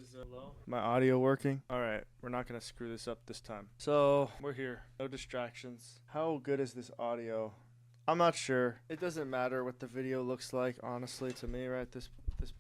Is low? My audio working? Alright, we're not gonna screw this up this time. So, we're here. No distractions. How good is this audio? I'm not sure. It doesn't matter what the video looks like, honestly, to me right at this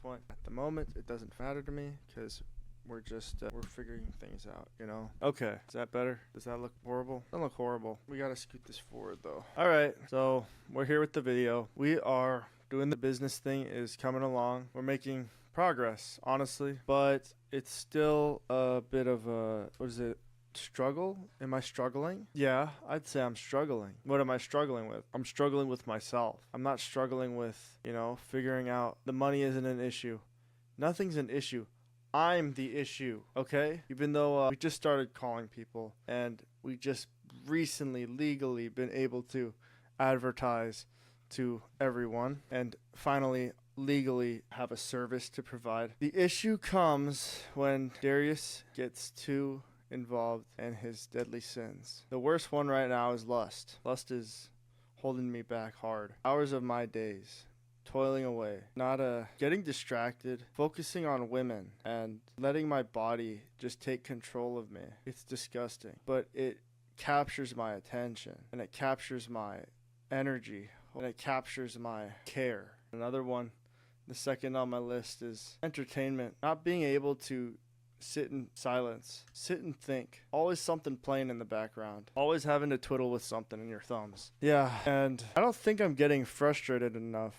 point. At the moment, it doesn't matter to me, because we're just, we're figuring things out, you know? Okay, is that better? Does that look horrible? Doesn't look horrible. We gotta scoot this forward, though. Alright, so, we're here with the video. We are doing the business thing, is coming along. We're making progress, honestly, but it's still a bit of a, what is it, struggle? Am I struggling? Yeah, I'd say I'm struggling. What am I struggling with? I'm struggling with myself. I'm not struggling with, you know, figuring out the money isn't an issue. Nothing's an issue. I'm the issue, okay? Even though we just started calling people and we just recently legally been able to advertise to everyone and finally legally have a service to provide. The issue comes when Darius gets too involved in his deadly sins. The worst one right now is lust. Lust is holding me back hard. Hours of my days toiling away, not getting distracted, focusing on women and letting my body just take control of me. It's disgusting, but it captures my attention and it captures my energy and it captures my care. Another one, the second on my list, is entertainment. Not being able to sit in silence, sit and think. Always something playing in the background. Always having to twiddle with something in your thumbs. Yeah, and I don't think I'm getting frustrated enough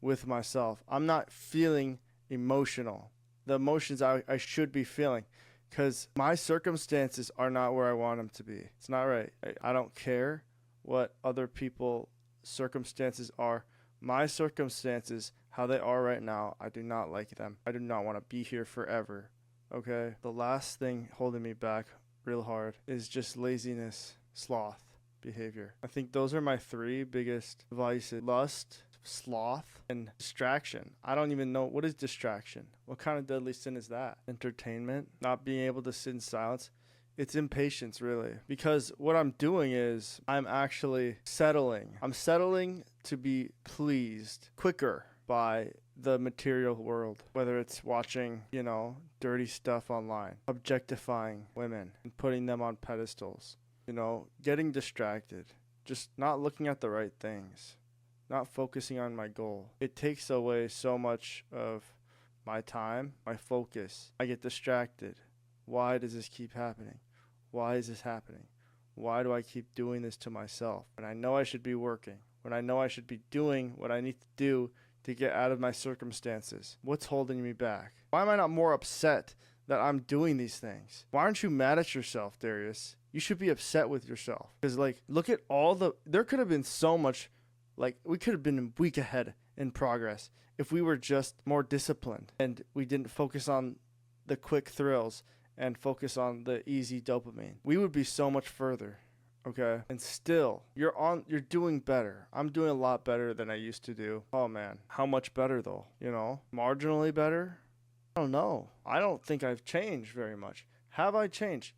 with myself. I'm not feeling emotional. The emotions I should be feeling. Because my circumstances are not where I want them to be. It's not right. I don't care what other people's circumstances are. My circumstances, how they are right now, I do not like them. I do not want to be here forever, okay? The last thing holding me back real hard is just laziness, sloth behavior. I think those are my three biggest vices. Lust, sloth, and distraction. I don't even know, what is distraction? What kind of deadly sin is that? Entertainment, not being able to sit in silence. It's impatience, really, because what I'm doing is I'm actually settling. I'm settling to be pleased quicker by the material world, whether it's watching, you know, dirty stuff online, objectifying women and putting them on pedestals, you know, getting distracted, just not looking at the right things, not focusing on my goal. It takes away so much of my time, my focus. I get distracted. Why does this keep happening? Why is this happening? Why do I keep doing this to myself? When I know I should be working, when I know I should be doing what I need to do to get out of my circumstances. What's holding me back? Why am I not more upset that I'm doing these things? Why aren't you mad at yourself, Darius? You should be upset with yourself. Because, like, look at all there could have been so much, like, we could have been a week ahead in progress if we were just more disciplined and we didn't focus on the quick thrills and focus on the easy dopamine. We would be so much further, okay? And still, you're doing better. I'm doing a lot better than I used to do. Oh man, how much better though? You know, marginally better? I don't know. I don't think I've changed very much. Have I changed?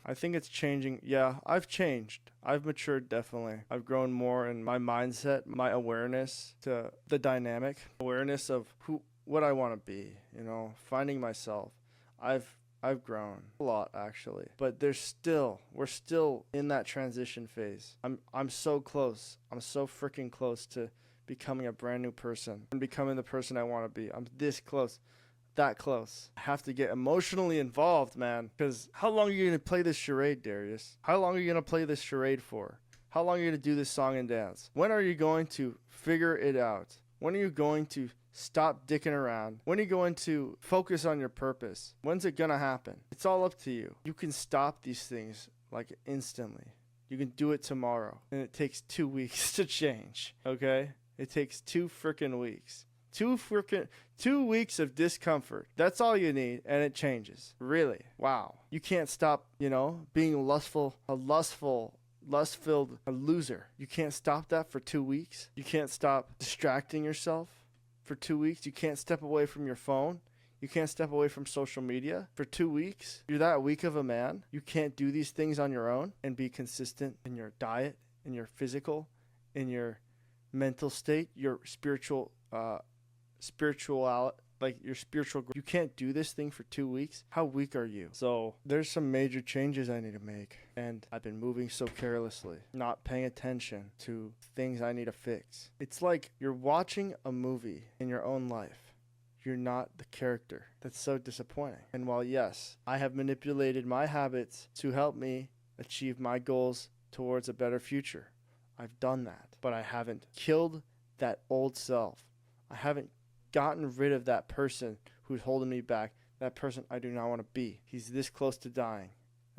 I think it's changing. Yeah, I've changed. I've matured, definitely. I've grown more in my mindset, my awareness to the dynamic, awareness of what I want to be, you know, finding myself. I've grown a lot, actually, but we're still in that transition phase. I'm so close. I'm so freaking close to becoming a brand new person and becoming the person I want to be. I'm this close, that close. I have to get emotionally involved, man, because how long are you going to play this charade, Darius? How long are you going to play this charade for? How long are you going to do this song and dance? When are you going to figure it out? When are you going to stop dicking around? When are you going to focus on your purpose? When's it gonna happen? It's all up to you. You can stop these things like instantly. You can do it tomorrow. And it takes 2 weeks to change, okay? It takes 2 freaking weeks. 2 weeks of discomfort. That's all you need, and it changes. Really. Wow. You can't stop, you know, being lust-filled a loser. You can't stop that for 2 weeks. You can't stop distracting yourself for 2 weeks. You can't step away from your phone. You can't step away from social media for 2 weeks. You're that weak of a man. You can't do these things on your own and be consistent in your diet, in your physical, in your mental state, your spirituality, like your spiritual growth. You can't do this thing for 2 weeks. How weak are you? So there's some major changes I need to make. And I've been moving so carelessly, not paying attention to things I need to fix. It's like you're watching a movie in your own life. You're not the character. That's so disappointing. And while yes, I have manipulated my habits to help me achieve my goals towards a better future, I've done that. But I haven't killed that old self. I haven't gotten rid of that person who's holding me back, that person I do not want to be. He's this close to dying.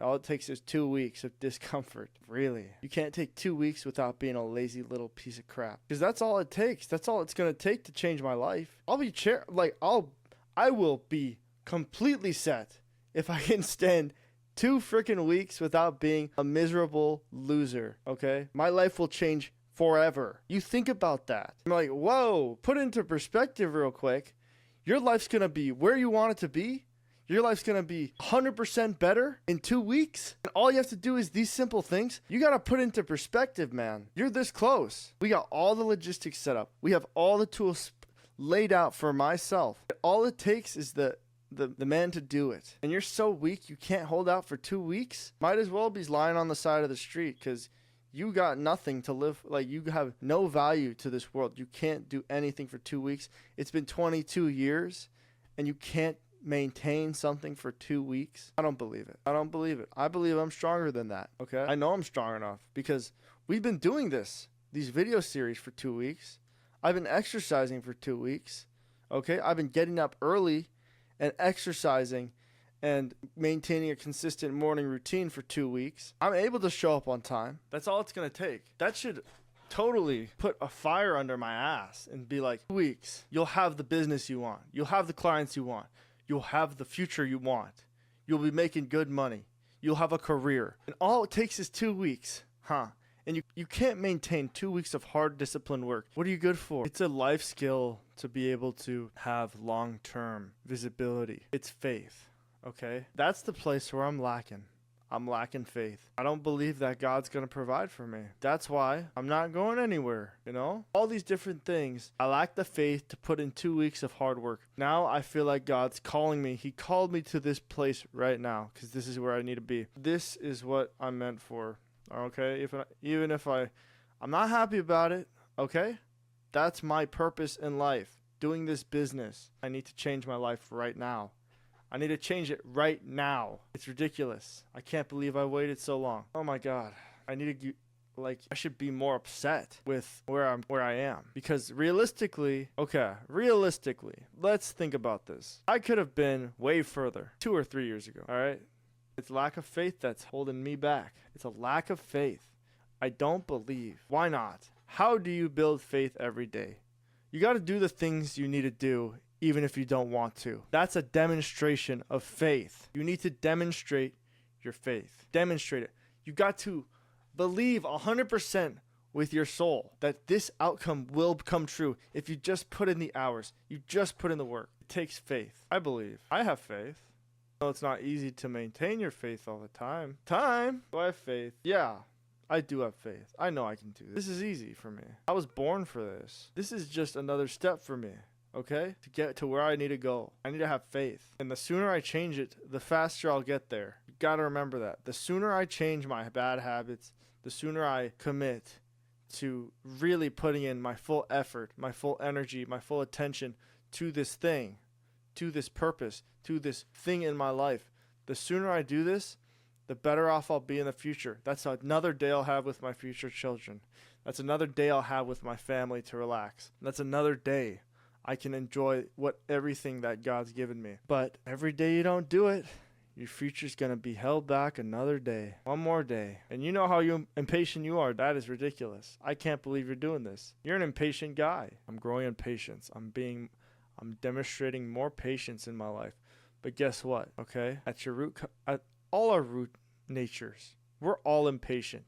All it takes is 2 weeks of discomfort. Really. You can't take 2 weeks without being a lazy little piece of crap. Because that's all it takes. That's all it's going to take to change my life. I will be completely set if I can stand 2 freaking weeks without being a miserable loser. Okay? My life will change forever. You think about that. I'm like, whoa, put it into perspective real quick. Your life's going to be where you want it to be. Your life's going to be 100% better in 2 weeks. And all you have to do is these simple things. You got to put into perspective, man. You're this close. We got all the logistics set up. We have all the tools laid out for myself. All it takes is the man to do it. And you're so weak, you can't hold out for 2 weeks. Might as well be lying on the side of the street because you got nothing to live. Like, you have no value to this world. You can't do anything for 2 weeks. It's been 22 years and you can't maintain something for 2 weeks. I don't believe it. I don't believe it. I believe I'm stronger than that. Okay. I know I'm strong enough because we've been doing these video series for 2 weeks. I've been exercising for 2 weeks. Okay. I've been getting up early and exercising and maintaining a consistent morning routine for 2 weeks. I'm able to show up on time. That's all it's going to take. That should totally put a fire under my ass and be like, 2 weeks, you'll have the business you want. You'll have the clients you want. You'll have the future you want. You'll be making good money. You'll have a career. And all it takes is 2 weeks. And you can't maintain 2 weeks of hard disciplined work. What are you good for? It's a life skill to be able to have long-term visibility. It's faith. Okay? That's the place where I'm lacking. I'm lacking faith. I don't believe that God's going to provide for me. That's why I'm not going anywhere, you know? All these different things. I lack the faith to put in 2 weeks of hard work. Now I feel like God's calling me. He called me to this place right now because this is where I need to be. This is what I'm meant for, okay? Even if I'm not happy about it, okay? That's my purpose in life, doing this business. I need to change my life right now. I need to change it right now. It's ridiculous. I can't believe I waited so long. Oh my God. I need to I should be more upset with where I am because realistically, let's think about this. I could have been way further 2 or 3 years ago. All right. It's lack of faith that's holding me back. It's a lack of faith. I don't believe. Why not? How do you build faith every day? You got to do the things you need to do even if you don't want to. That's a demonstration of faith. You need to demonstrate your faith. Demonstrate it. You got to believe 100% with your soul that this outcome will come true if you just put in the hours. You just put in the work. It takes faith. I believe. I have faith. No, it's not easy to maintain your faith all the time. Do I have faith? Yeah. I do have faith. I know I can do this. This is easy for me. I was born for this. This is just another step for me. Okay? To get to where I need to go. I need to have faith. And the sooner I change it, the faster I'll get there. You gotta remember that. The sooner I change my bad habits, the sooner I commit to really putting in my full effort, my full energy, my full attention to this thing, to this purpose, to this thing in my life. The sooner I do this, the better off I'll be in the future. That's another day I'll have with my future children. That's another day I'll have with my family to relax. That's another day I can enjoy everything that God's given me. But every day you don't do it, your future's going to be held back another day. One more day. And you know how impatient you are. That is ridiculous. I can't believe you're doing this. You're an impatient guy. I'm growing in patience. I'm demonstrating more patience in my life. But guess what? Okay? At all our root natures, we're all impatient.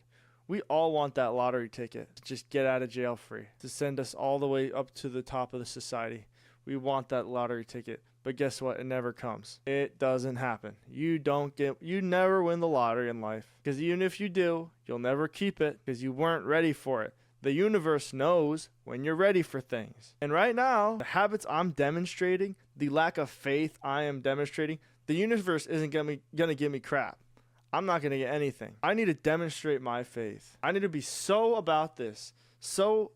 We all want that lottery ticket to just get out of jail free, to send us all the way up to the top of the society. We want that lottery ticket. But guess what? It never comes. It doesn't happen. You never win the lottery in life. Because even if you do, you'll never keep it because you weren't ready for it. The universe knows when you're ready for things. And right now, the habits I'm demonstrating, the lack of faith I am demonstrating, the universe isn't gonna give me crap. I'm not gonna get anything. I need to demonstrate my faith. I need to be so about this, so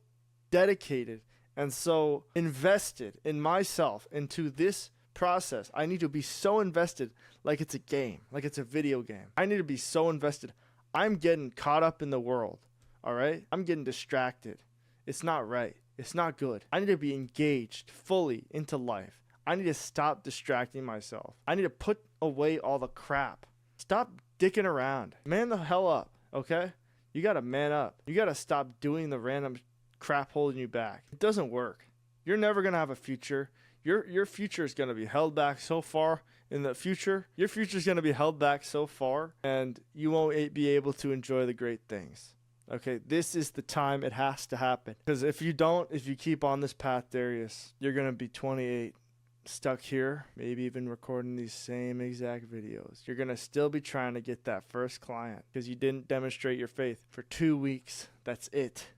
dedicated, and so invested in myself, into this process. I need to be so invested, like it's a game, like it's a video game. I need to be so invested. I'm getting caught up in the world, all right? I'm getting distracted. It's not right. It's not good. I need to be engaged fully into life. I need to stop distracting myself. I need to put away all the crap. Stop dicking around. Man the hell up, okay? You gotta man up. You gotta stop doing the random crap holding you back. It doesn't work. You're never gonna have a future. Your future is gonna be held back so far in the future. Your future is gonna be held back so far, and you won't be able to enjoy the great things. Okay, this is the time it has to happen. Because if you keep on this path, Darius, you're gonna be 28. Stuck here, maybe even recording these same exact videos. You're gonna still be trying to get that first client because you didn't demonstrate your faith for 2 weeks. That's it.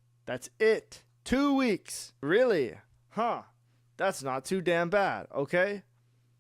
2 weeks. Really? Huh? That's not too damn bad, okay?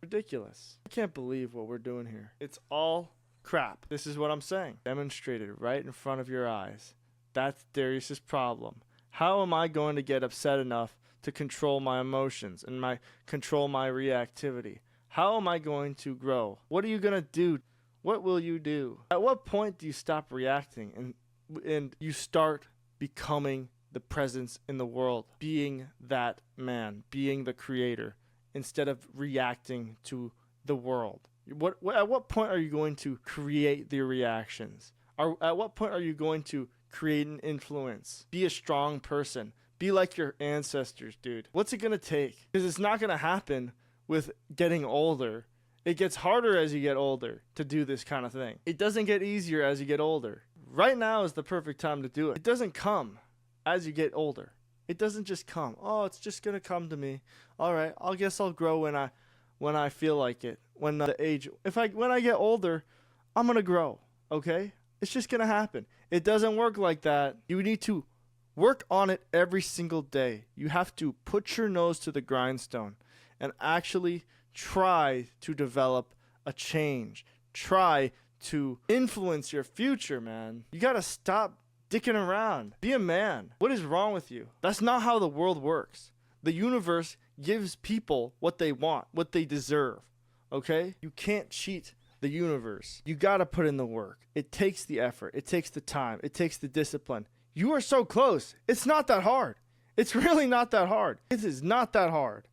Ridiculous. I can't believe what we're doing here. It's all crap. This is what I'm saying. Demonstrated right in front of your eyes. That's Darius's problem. How am I going to get upset enough to control my emotions and control my reactivity? How am I going to grow? What are you going to do? What will you do? At what point do you stop reacting and you start becoming the presence in the world, being that man, being the creator, instead of reacting to the world? At what point are you going to create the reactions? At what point are you going to create an influence? Be a strong person. Be like your ancestors, dude. What's it going to take? Because it's not going to happen with getting older. It gets harder as you get older to do this kind of thing. It doesn't get easier as you get older. Right now is the perfect time to do it. It doesn't come as you get older. It doesn't just come. Oh, it's just going to come to me. All right, I guess I'll grow when I feel like it. When I get older, I'm going to grow, okay? It's just going to happen. It doesn't work like that. You need to work on it every single day. You have to put your nose to the grindstone and actually try to develop a change. Try to influence your future, man. You gotta stop dicking around. Be a man. What is wrong with you? That's not how the world works. The universe gives people what they want, what they deserve, okay? You can't cheat the universe. You gotta put in the work. It takes the effort. It takes the time. It takes the discipline. You are so close. It's not that hard. It's really not that hard. It is not that hard.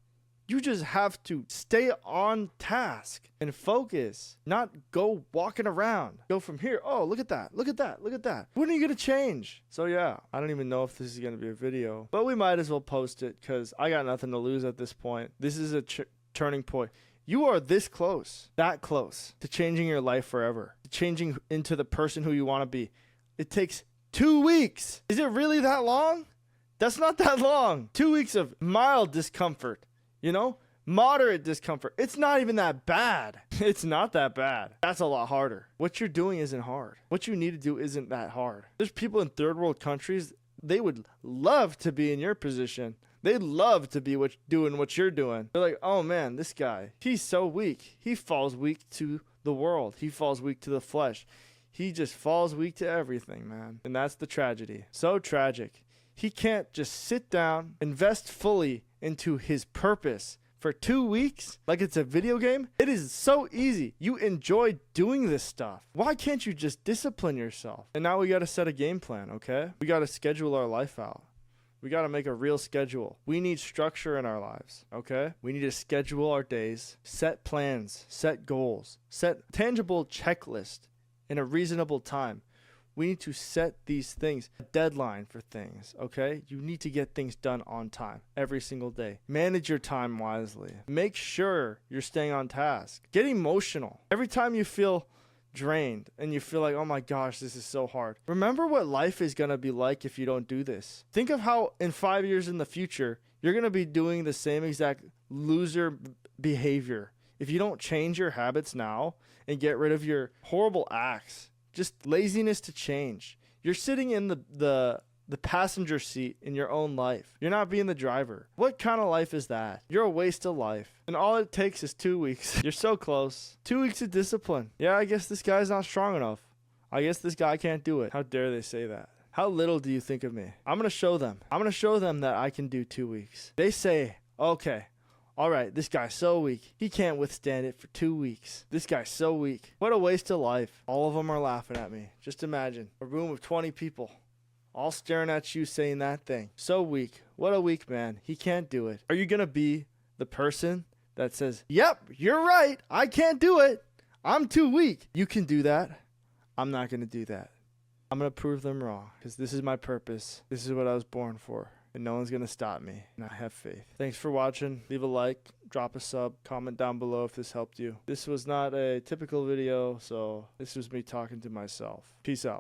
You just have to stay on task and focus, not go walking around. Go from here. Oh, look at that. Look at that. Look at that. When are you going to change? So yeah, I don't even know if this is going to be a video, but we might as well post it because I got nothing to lose at this point. This is a turning point. You are this close, that close to changing your life forever, to changing into the person who you want to be. It takes 2 weeks. Is it really that long? That's not that long. 2 weeks of mild discomfort. You know, moderate discomfort. It's not even that bad. It's not that bad. That's a lot harder. What you're doing isn't hard. What you need to do isn't that hard. There's people in third world countries, they would love to be in your position. They'd love to be doing what you're doing. They're like, oh man, this guy, he's so weak. He falls weak to the world. He falls weak to the flesh. He just falls weak to everything, man. And that's the tragedy. So tragic. He can't just sit down, invest fully into his purpose for 2 weeks like it's a video game. It is so easy. You enjoy doing this stuff. Why can't you just discipline yourself? And now we got to set a game plan, okay? We got to schedule our life out. We got to make a real schedule. We need structure in our lives, okay? We need to schedule our days, set plans, set goals, set tangible checklist in a reasonable time. We need to set these things, a deadline for things, okay? You need to get things done on time every single day. Manage your time wisely. Make sure you're staying on task. Get emotional. Every time you feel drained and you feel like, oh my gosh, this is so hard. Remember what life is going to be like if you don't do this. Think of how in 5 years in the future, you're going to be doing the same exact loser behavior. If you don't change your habits now and get rid of your horrible acts, just laziness to change. You're sitting in the the passenger seat in your own life. You're not being the driver. What kind of life is that? You're a waste of life. And all it takes is 2 weeks. You're so close. 2 weeks of discipline. Yeah, I guess this guy's not strong enough. I guess this guy can't do it. How dare they say that? How little do you think of me? I'm going to show them. I'm going to show them that I can do 2 weeks. They say, okay, all right, this guy's so weak. He can't withstand it for 2 weeks. This guy's so weak. What a waste of life. All of them are laughing at me. Just imagine a room of 20 people all staring at you saying that thing. So weak. What a weak man. He can't do it. Are you going to be the person that says, yep, you're right. I can't do it. I'm too weak. You can do that. I'm not going to do that. I'm going to prove them wrong because this is my purpose. This is what I was born for. And no one's going to stop me. And I have faith. Thanks for watching. Leave a like, drop a sub, comment down below if this helped you. This was not a typical video, so this was me talking to myself. Peace out.